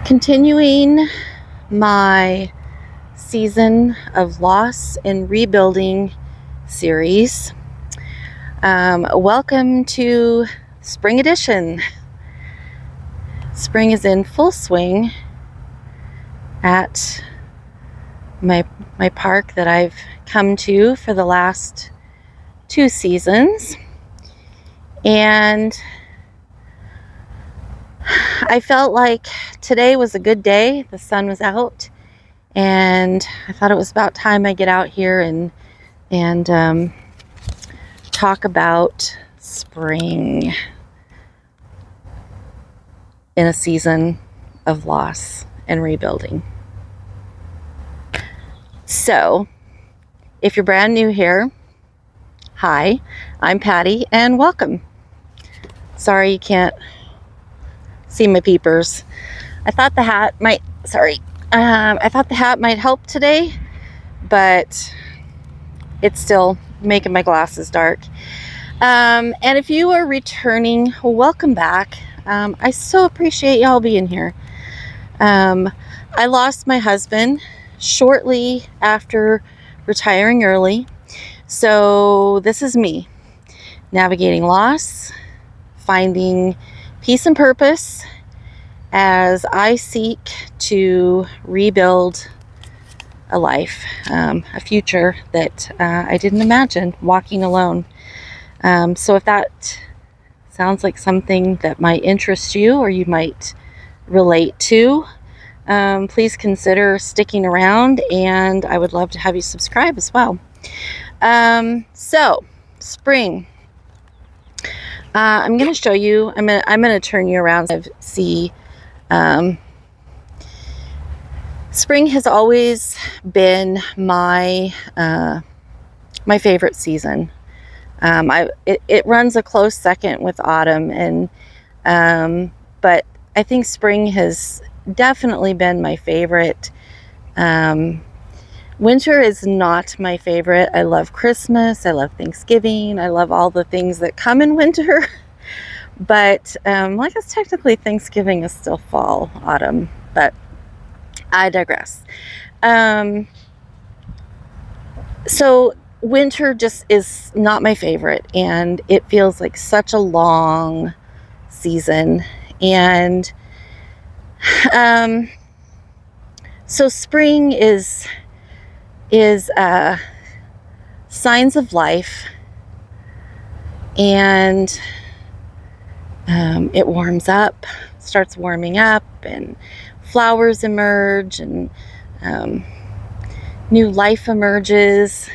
Continuing my season of loss and rebuilding series. Welcome to Spring Edition. Spring is in full swing at my park that I've come to for the last 2 seasons, and I felt like today was a good day. The sun was out, and I thought it was about time I get out here and talk about spring in a season of loss and rebuilding. So, if you're brand new here, hi, I'm Patty, and welcome. Sorry you can't see my peepers. I thought the hat might help today, but it's still making my glasses dark. And if you are returning, welcome back. I so appreciate y'all being here. I lost my husband shortly after retiring early, so this is me navigating loss, finding peace and purpose as I seek to rebuild a life, a future that I didn't imagine walking alone. So if that sounds like something that might interest you or you might relate to, please consider sticking around, and I would love to have you subscribe as well. So spring. I'm going to show you. I'm going to turn you around so you see. Spring has always been my favorite season. It runs a close second with autumn, but I think spring has definitely been my favorite. Winter is not my favorite. I love Christmas. I love Thanksgiving. I love all the things that come in winter. But I guess technically Thanksgiving is still fall, autumn, but I digress. So winter just is not my favorite, and it feels like such a long season. And so spring is signs of life, and it warms up, starts warming up, and flowers emerge, and new life emerges.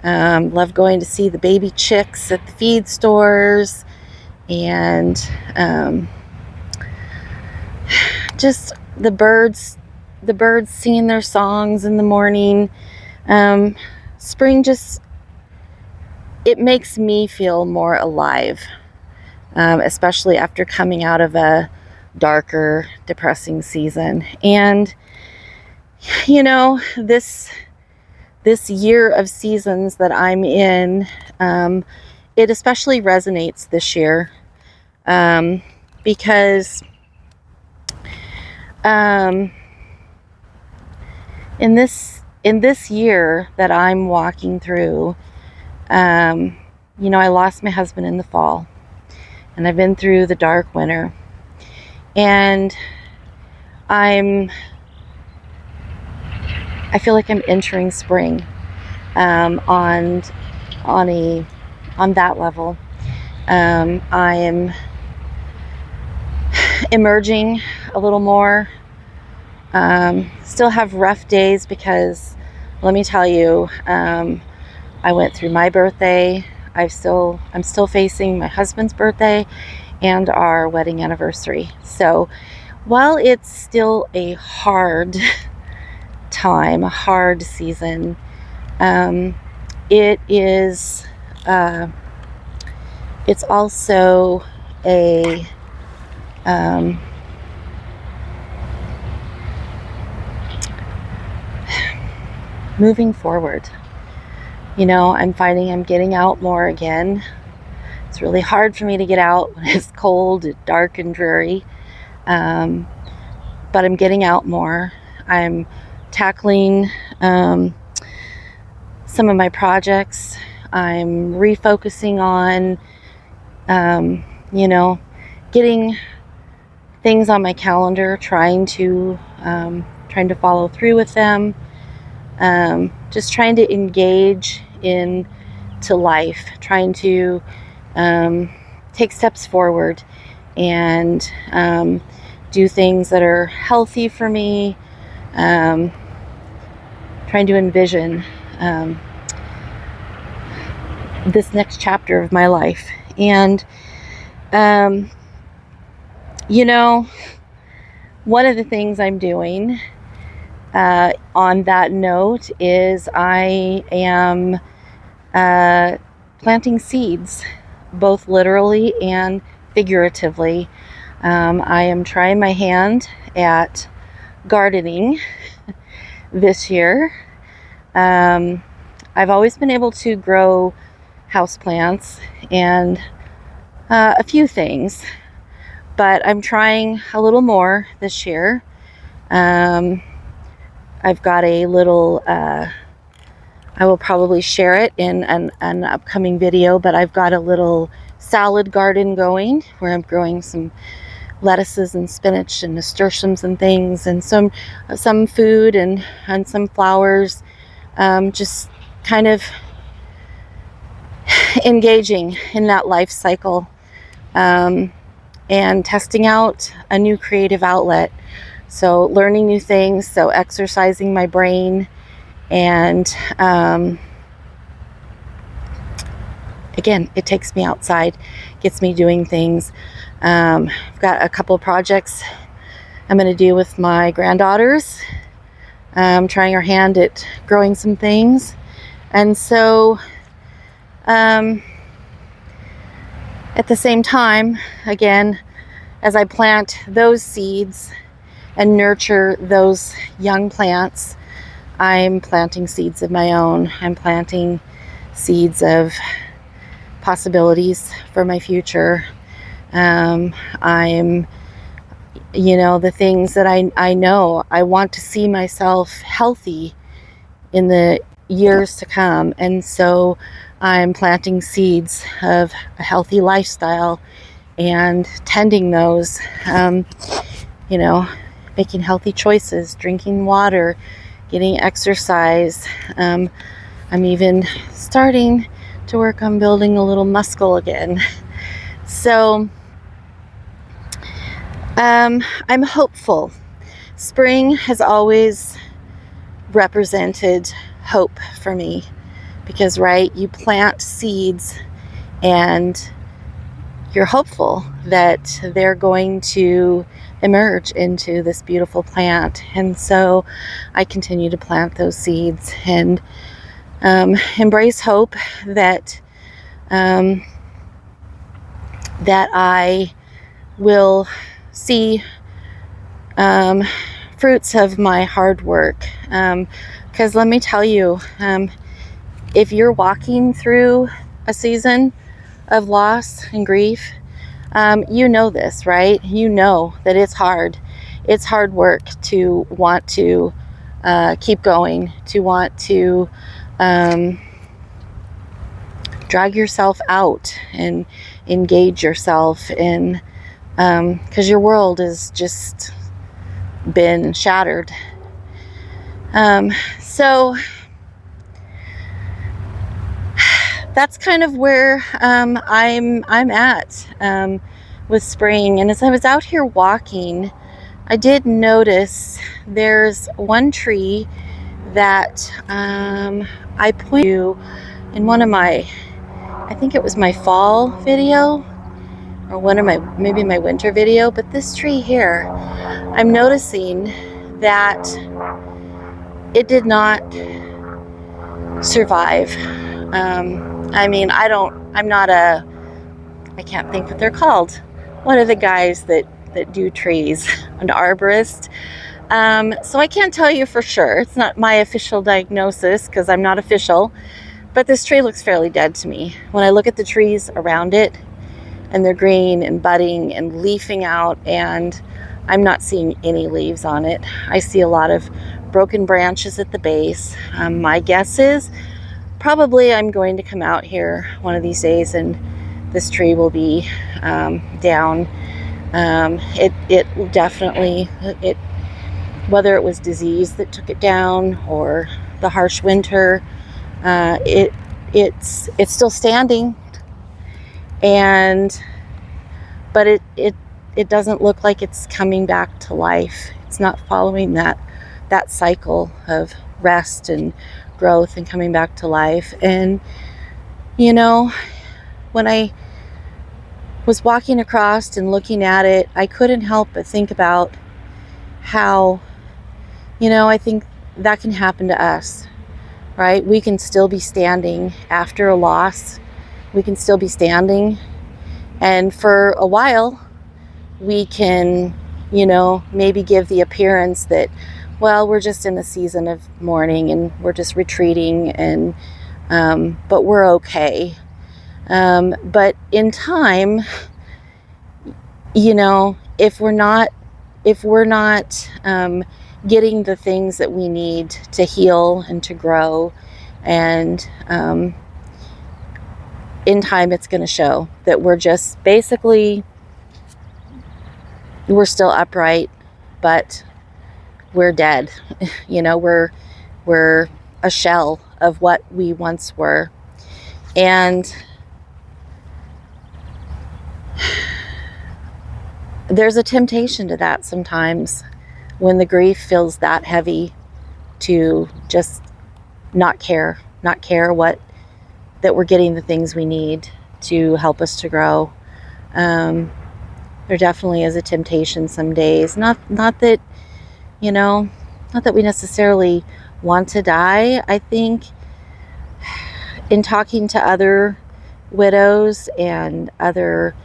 Love going to see the baby chicks at the feed stores, and just the birds singing their songs in the morning. Spring it makes me feel more alive, especially after coming out of a darker, depressing season. And this year of seasons that I'm in, it especially resonates this year, because in this year that I'm walking through, I lost my husband in the fall, and I've been through the dark winter, and I feel like I'm entering spring, on that level. I am emerging a little more. Still have rough days because, let me tell you, I went through my birthday. I'm still facing my husband's birthday and our wedding anniversary. So while it's still a hard time, a hard season, it is it's also a moving forward. I'm finding I'm getting out more again. It's really hard for me to get out when it's cold, dark, and dreary. but I'm getting out more. I'm tackling some of my projects. I'm refocusing on, getting things on my calendar, trying to follow through with them. Just trying to engage into life, trying to take steps forward and do things that are healthy for me. Trying to envision this next chapter of my life. And one of the things I'm doing on that note is I am planting seeds, both literally and figuratively. I am trying my hand at gardening this year. I've always been able to grow houseplants and a few things, but I'm trying a little more this year. I've got a little, I will probably share it in an upcoming video, but I've got a little salad garden going where I'm growing some lettuces and spinach and nasturtiums and things, and some food and some flowers, just kind of engaging in that life cycle, and testing out a new creative outlet. So learning new things, so exercising my brain, and again, it takes me outside, gets me doing things. I've got a couple of projects I'm going to do with my granddaughters. Trying our hand at growing some things. And so at the same time, again, as I plant those seeds and nurture those young plants, I'm planting seeds of my own. I'm planting seeds of possibilities for my future. I'm, the things that I know I want to see myself healthy in the years to come. And so I'm planting seeds of a healthy lifestyle and tending those, making healthy choices, drinking water, getting exercise. I'm even starting to work on building a little muscle again. So I'm hopeful. Spring has always represented hope for me because, right, you plant seeds and you're hopeful that they're going to emerge into this beautiful plant. And so I continue to plant those seeds and embrace hope that that I will see fruits of my hard work. Because let me tell you, if you're walking through a season of loss and grief, you know this, right? You know that it's hard. It's hard work to want to keep going, to want to drag yourself out and engage yourself in, because your world has just been shattered. So that's kind of where I'm at with spring. And as I was out here walking, I did notice there's one tree that I pointed to in one of my, I think it was my fall video or maybe my winter video, but this tree here, I'm noticing that it did not survive. I can't think what they're called. What are the guys that do trees? An arborist. So I can't tell you for sure. It's not my official diagnosis because I'm not official, but this tree looks fairly dead to me. When I look at the trees around it and they're green and budding and leafing out and I'm not seeing any leaves on it. I see a lot of broken branches at the base. My guess is probably I'm going to come out here one of these days and this tree will be down. It definitely, whether it was disease that took it down or the harsh winter, it's still standing, but it doesn't look like it's coming back to life. It's not following that cycle of rest and growth and coming back to life. And when I was walking across and looking at it, I couldn't help but think about how I think that can happen to us, right? We can still be standing after a loss. We can still be standing, and for a while we can maybe give the appearance that, well, we're just in a season of mourning and we're just retreating, and but we're okay. But in time, if we're not getting the things that we need to heal and to grow, and in time it's going to show that we're just basically, we're still upright, but we're dead. We're a shell of what we once were. And there's a temptation to that sometimes when the grief feels that heavy, to just not care that we're getting the things we need to help us to grow. There definitely is a temptation some days. Not that we necessarily want to die. I think in talking to other widows and other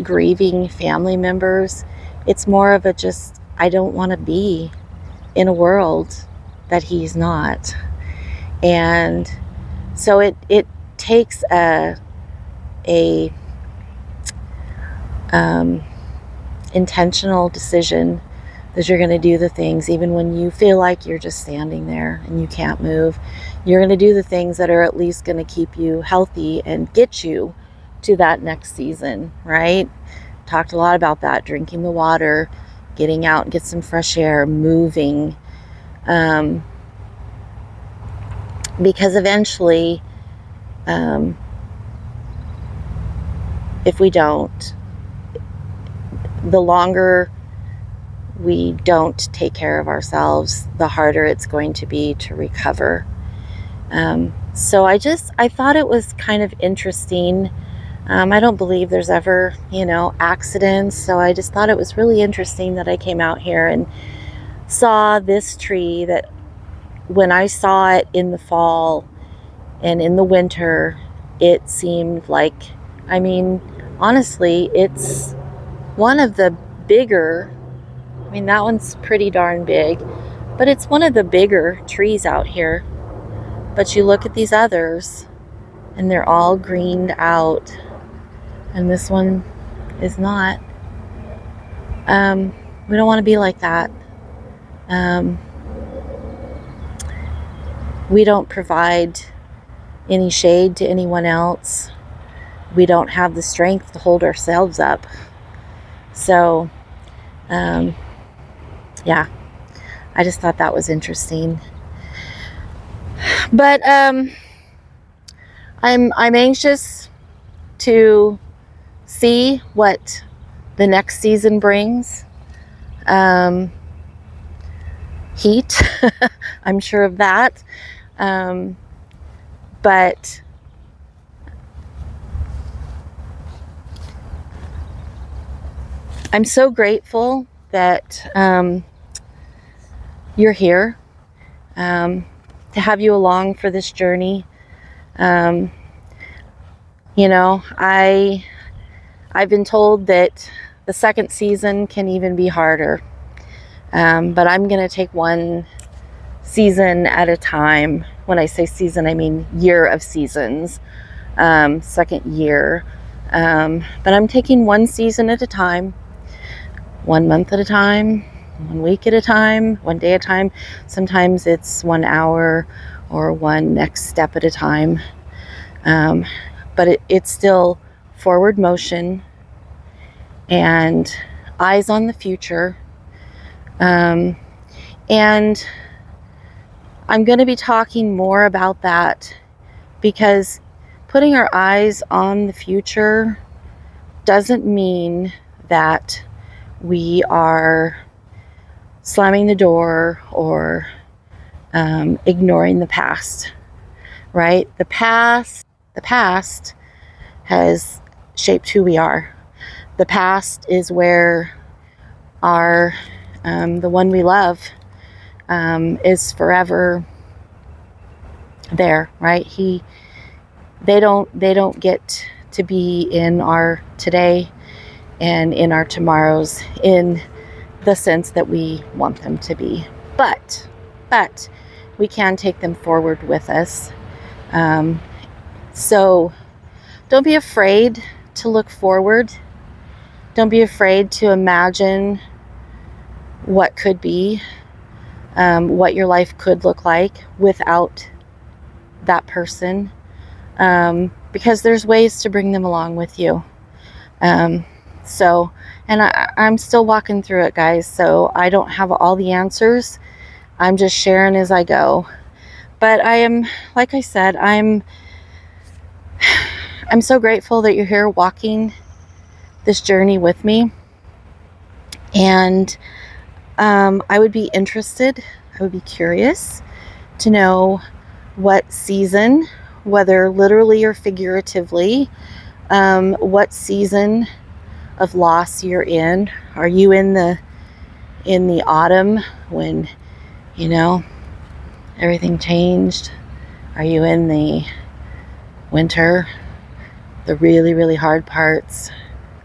grieving family members, it's more of a just, I don't want to be in a world that he's not. And so it takes a intentional decision that you're going to do the things, even when you feel like you're just standing there and you can't move. You're going to do the things that are at least going to keep you healthy and get you to that next season, right? Talked a lot about that, drinking the water, getting out and get some fresh air, moving, because eventually, if we don't, the longer we don't take care of ourselves, the harder it's going to be to recover. So I thought it was kind of interesting. I don't believe there's ever, accidents. So I just thought it was really interesting that I came out here and saw this tree that when I saw it in the fall and in the winter, it seemed like, honestly, it's one of the bigger, that one's pretty darn big, but it's one of the bigger trees out here. But you look at these others and they're all greened out, and this one is not. We don't want to be like that. We don't provide any shade to anyone else. We don't have the strength to hold ourselves up. So, yeah, I just thought that was interesting. But I'm anxious to see what the next season brings. Heat, I'm sure of that. But I'm so grateful that you're here, to have you along for this journey. I've been told that the second season can even be harder. But I'm going to take one season at a time. When I say season, I mean year of seasons, second year. But I'm taking one season at a time. 1 month at a time, 1 week at a time, 1 day at a time. Sometimes it's 1 hour or one next step at a time. But it's still forward motion and eyes on the future. And I'm going to be talking more about that, because putting our eyes on the future doesn't mean that we are slamming the door or ignoring the past, right? The past has shaped who we are. The past is where our the one we love is forever there, right? They don't get to be in our today and in our tomorrows in the sense that we want them to be, but we can take them forward with us. So don't be afraid to look forward. Don't be afraid to imagine what could be, what your life could look like without that person, because there's ways to bring them along with you. And I'm still walking through it, guys, so I don't have all the answers. I'm just sharing as I go. But I am, like I said, I'm so grateful that you're here walking this journey with me. And I would be curious to know what season, whether literally or figuratively, what season of loss you're in. Are you in the autumn when, everything changed? Are you in the winter, the really, really hard parts?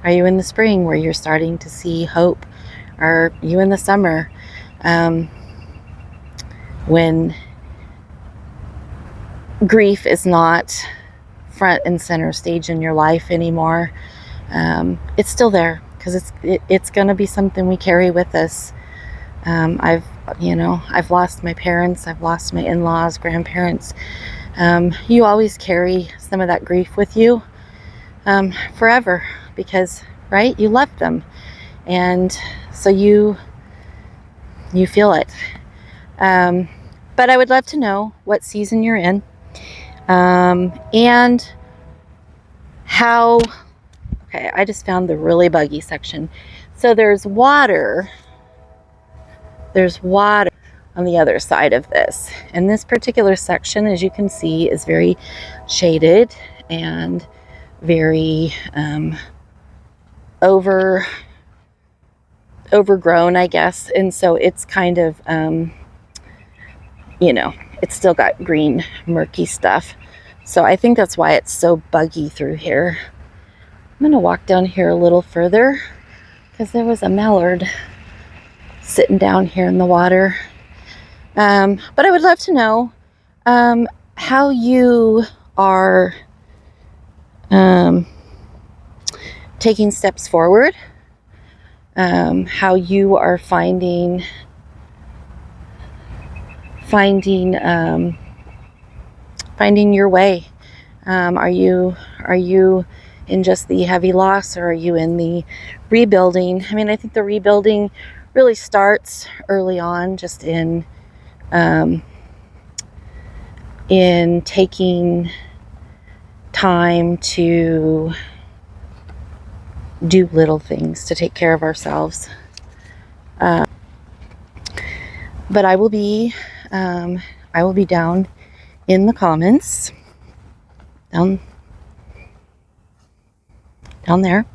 Are you in the spring where you're starting to see hope? Are you in the summer, when grief is not front and center stage in your life anymore? It's still there, because it's going to be something we carry with us. I've lost my parents, I've lost my in-laws, grandparents. You always carry some of that grief with you forever, because, right, you left them, and so you feel it. But I would love to know what season you're in, and how. Okay, I just found the really buggy section. So there's water on the other side of this, and this particular section, as you can see, is very shaded and very overgrown, I guess. And so it's kind of it's still got green murky stuff, so I think that's why it's so buggy through here. I'm gonna walk down here a little further, because there was a mallard sitting down here in the water. But I would love to know how you are taking steps forward, how you are finding your way. Are you in just the heavy loss, or are you in the rebuilding? I mean, I think the rebuilding really starts early on, just in taking time to do little things to take care of ourselves. But I will be down in the comments, down there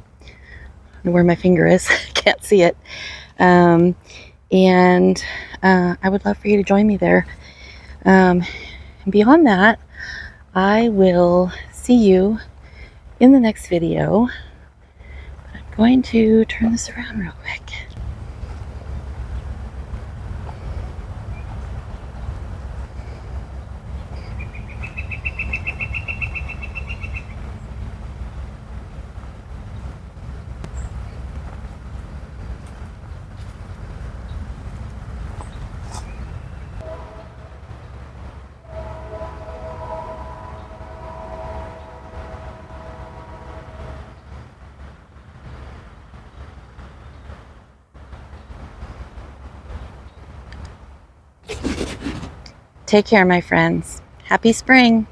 where my finger is. Can't see it. And I would love for you to join me there. And beyond that, I will see you in the next video. I'm going to turn this around real quick. Take care, my friends. Happy spring.